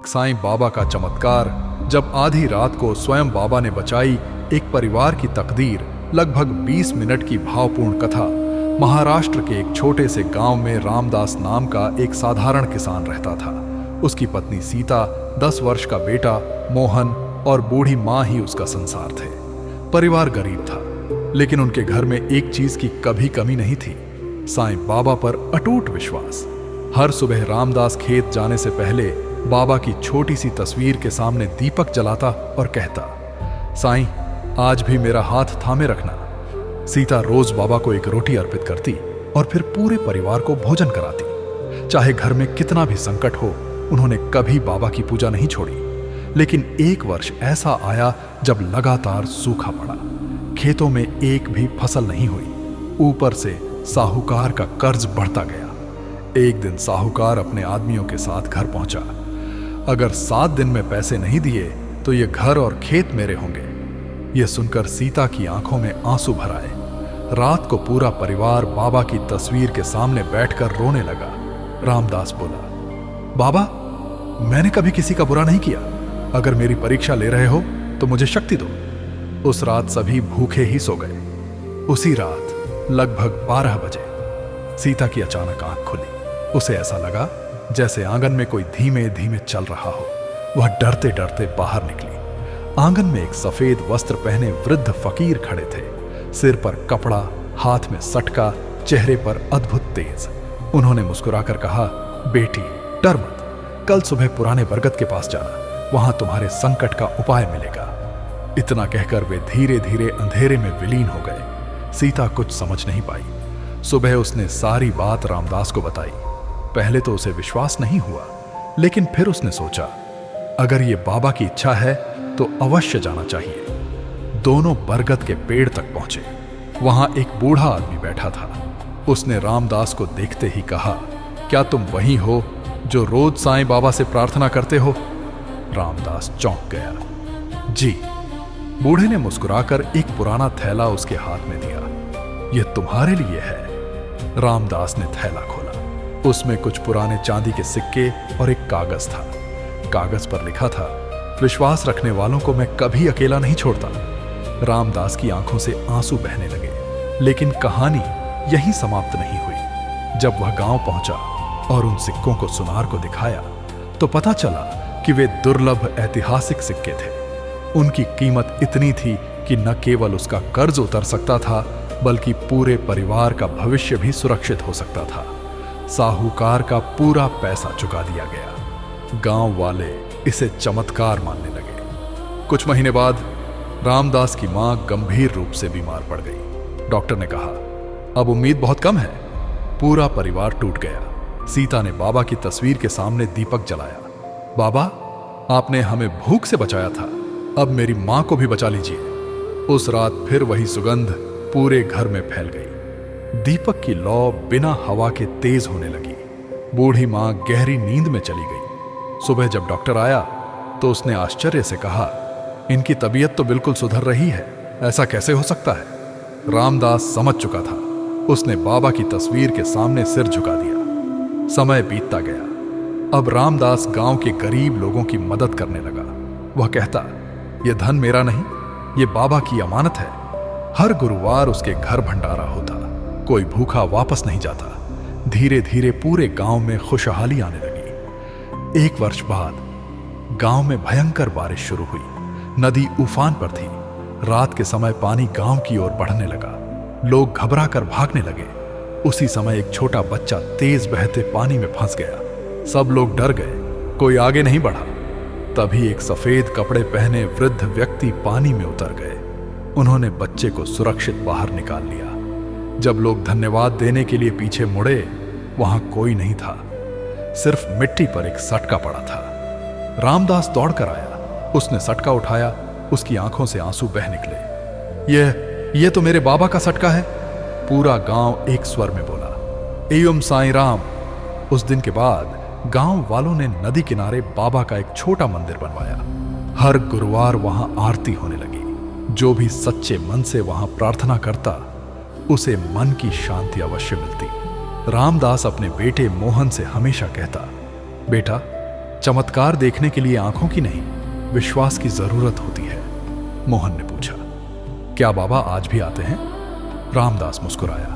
साईं बाबा का चमत्कार। जब आधी रात को स्वयं बाबा ने बचाई एक परिवार की तकदीर। लगभग 20 मिनट की भावपूर्ण कथा। महाराष्ट्र के एक छोटे से गांव में रामदास नाम का एक साधारण किसान रहता था। उसकी पत्नी सीता, 10 वर्ष का बेटा मोहन और बूढ़ी मां ही उसका संसार थे। परिवार गरीब था, लेकिन उनके घर में एक चीज की कभी कमी नहीं थी, साईं बाबा पर अटूट विश्वास। हर सुबह रामदास खेत जाने से पहले बाबा की छोटी सी तस्वीर के सामने दीपक जलाता और कहता, साईं आज भी मेरा हाथ थामे रखना। सीता रोज बाबा को एक रोटी अर्पित करती और फिर पूरे परिवार को भोजन कराती। चाहे घर में कितना भी संकट हो, उन्होंने कभी बाबा की पूजा नहीं छोड़ी। लेकिन एक वर्ष ऐसा आया जब लगातार सूखा पड़ा। खेतों में एक भी फसल नहीं हुई। ऊपर से साहूकार का कर्ज बढ़ता गया। एक दिन साहूकार अपने आदमियों के साथ घर पहुंचा। अगर 7 दिन में पैसे नहीं दिए तो ये घर और खेत मेरे होंगे। यह सुनकर सीता की आंखों में आंसू भर आए। रात को पूरा परिवार बाबा की तस्वीर के सामने बैठकर रोने लगा। रामदास बोला, बाबा मैंने कभी किसी का बुरा नहीं किया। अगर मेरी परीक्षा ले रहे हो तो मुझे शक्ति दो। उस रात सभी भूखे ही सो गए। उसी रात लगभग 12 बजे सीता की अचानक आंख खुली। उसे ऐसा लगा जैसे आंगन में कोई धीमे धीमे चल रहा हो। वह डरते डरते बाहर निकली। आंगन में एक सफेद वस्त्र पहने वृद्ध फकीर खड़े थे। सिर पर कपड़ा, हाथ में सटका, चेहरे पर अद्भुत तेज। उन्होंने मुस्कुराकर कहा, बेटी डर मत, कल सुबह पुराने बरगद के पास जाना, वहां तुम्हारे संकट का उपाय मिलेगा। इतना कहकर वे धीरे धीरे अंधेरे में विलीन हो गए। सीता कुछ समझ नहीं पाई। सुबह उसने सारी बात रामदास को बताई। पहले तो उसे विश्वास नहीं हुआ, लेकिन फिर उसने सोचा, अगर ये बाबा की इच्छा है तो अवश्य जाना चाहिए। दोनों बरगद के पेड़ तक पहुंचे। वहां एक बूढ़ा आदमी बैठा था। उसने रामदास को देखते ही कहा, क्या तुम वही हो जो रोज साईं बाबा से प्रार्थना करते हो? रामदास चौंक गया। जी। बूढ़े ने मुस्कुराकर एक पुराना थैला उसके हाथ में दिया। यह तुम्हारे लिए है। रामदास ने थैला खोला। उसमें कुछ पुराने चांदी के सिक्के और एक कागज था। कागज पर लिखा था, विश्वास रखने वालों को मैं कभी अकेला नहीं छोड़ता। रामदास की आंखों से आंसू बहने लगे। लेकिन कहानी यहीं समाप्त नहीं हुई। जब वह गांव पहुंचा और उन सिक्कों को सुनार को दिखाया तो पता चला कि वे दुर्लभ ऐतिहासिक सिक्के थे। उनकी कीमत इतनी थी कि न केवल उसका कर्ज उतर सकता था, बल्कि पूरे परिवार का भविष्य भी सुरक्षित हो सकता था। साहूकार का पूरा पैसा चुका दिया गया। गांव वाले इसे चमत्कार मानने लगे। कुछ महीने बाद रामदास की मां गंभीर रूप से बीमार पड़ गई। डॉक्टर ने कहा, अब उम्मीद बहुत कम है। पूरा परिवार टूट गया। सीता ने बाबा की तस्वीर के सामने दीपक जलाया। बाबा आपने हमें भूख से बचाया था, अब मेरी मां को भी बचा लीजिए। उस रात फिर वही सुगंध पूरे घर में फैल गई। दीपक की लौ बिना हवा के तेज होने लगी। बूढ़ी मां गहरी नींद में चली गई। सुबह जब डॉक्टर आया तो उसने आश्चर्य से कहा, इनकी तबीयत तो बिल्कुल सुधर रही है, ऐसा कैसे हो सकता है? रामदास समझ चुका था। उसने बाबा की तस्वीर के सामने सिर झुका दिया। समय बीतता गया। अब रामदास गांव के गरीब लोगों की मदद करने लगा। वह कहता, यह धन मेरा नहीं, यह बाबा की अमानत है। हर गुरुवार उसके घर भंडारा होता। कोई भूखा वापस नहीं जाता। धीरे धीरे पूरे गांव में खुशहाली आने लगी। एक वर्ष बाद गांव में भयंकर बारिश शुरू हुई। नदी उफान पर थी। रात के समय पानी गांव की ओर बढ़ने लगा। लोग घबरा कर भागने लगे। उसी समय एक छोटा बच्चा तेज बहते पानी में फंस गया। सब लोग डर गए, कोई आगे नहीं बढ़ा। तभी एक सफेद कपड़े पहने वृद्ध व्यक्ति पानी में उतर गए। उन्होंने बच्चे को सुरक्षित बाहर निकाल लिया। जब लोग धन्यवाद देने के लिए पीछे मुड़े, वहां कोई नहीं था। सिर्फ मिट्टी पर एक सटका पड़ा था। रामदास दौड़कर आया। उसने सटका उठाया। उसकी आंखों से आंसू बह निकले। ये तो मेरे बाबा का सटका है। पूरा गांव एक स्वर में बोला, एयम साईं राम। उस दिन के बाद गांव वालों ने नदी किनारे बाबा का एक छोटा मंदिर बनवाया। हर गुरुवार वहां आरती होने लगी। जो भी सच्चे मन से वहां प्रार्थना करता, उसे मन की शांति अवश्य मिलती। रामदास अपने बेटे मोहन से हमेशा कहता, बेटा चमत्कार देखने के लिए आंखों की नहीं, विश्वास की जरूरत होती है। मोहन ने पूछा, क्या बाबा आज भी आते हैं? रामदास मुस्कुराया,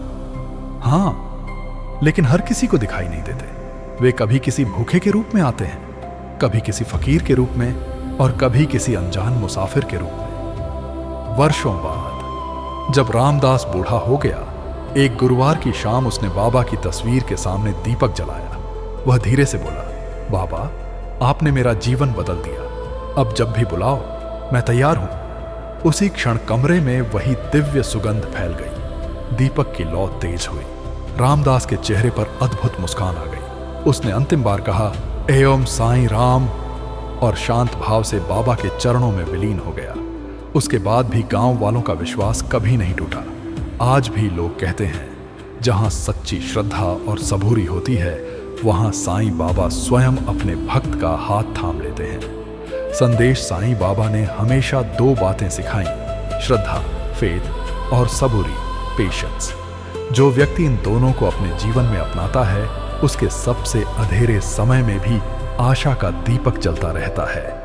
हाँ, लेकिन हर किसी को दिखाई नहीं देते। वे कभी किसी भूखे के रूप में आते हैं, कभी किसी फकीर के रूप में और कभी किसी अनजान मुसाफिर के रूप में। वर्षों बाद जब रामदास बूढ़ा हो गया, एक गुरुवार की शाम उसने बाबा की तस्वीर के सामने दीपक जलाया। वह धीरे से बोला, बाबा, आपने मेरा जीवन बदल दिया। अब जब भी बुलाओ मैं तैयार हूं। उसी क्षण कमरे में वही दिव्य सुगंध फैल गई। दीपक की लौ तेज हुई। रामदास के चेहरे पर अद्भुत मुस्कान आ गई। उसने अंतिम बार कहा, एवं साईं राम, और शांत भाव से बाबा के चरणों में विलीन हो गया। उसके बाद भी गांव वालों का विश्वास कभी नहीं टूटा। आज भी लोग कहते हैं, जहां सच्ची श्रद्धा और सबूरी होती है, वहां साईं बाबा स्वयं अपने भक्त का हाथ थाम लेते हैं। संदेश साईं बाबा ने हमेशा दो बातें सिखाई, श्रद्धा, फेथ, और सबूरी, पेशेंस। जो व्यक्ति इन दोनों को अपने जीवन में अपनाता है, उसके सबसे अंधेरे समय में भी आशा का दीपक जलता रहता है।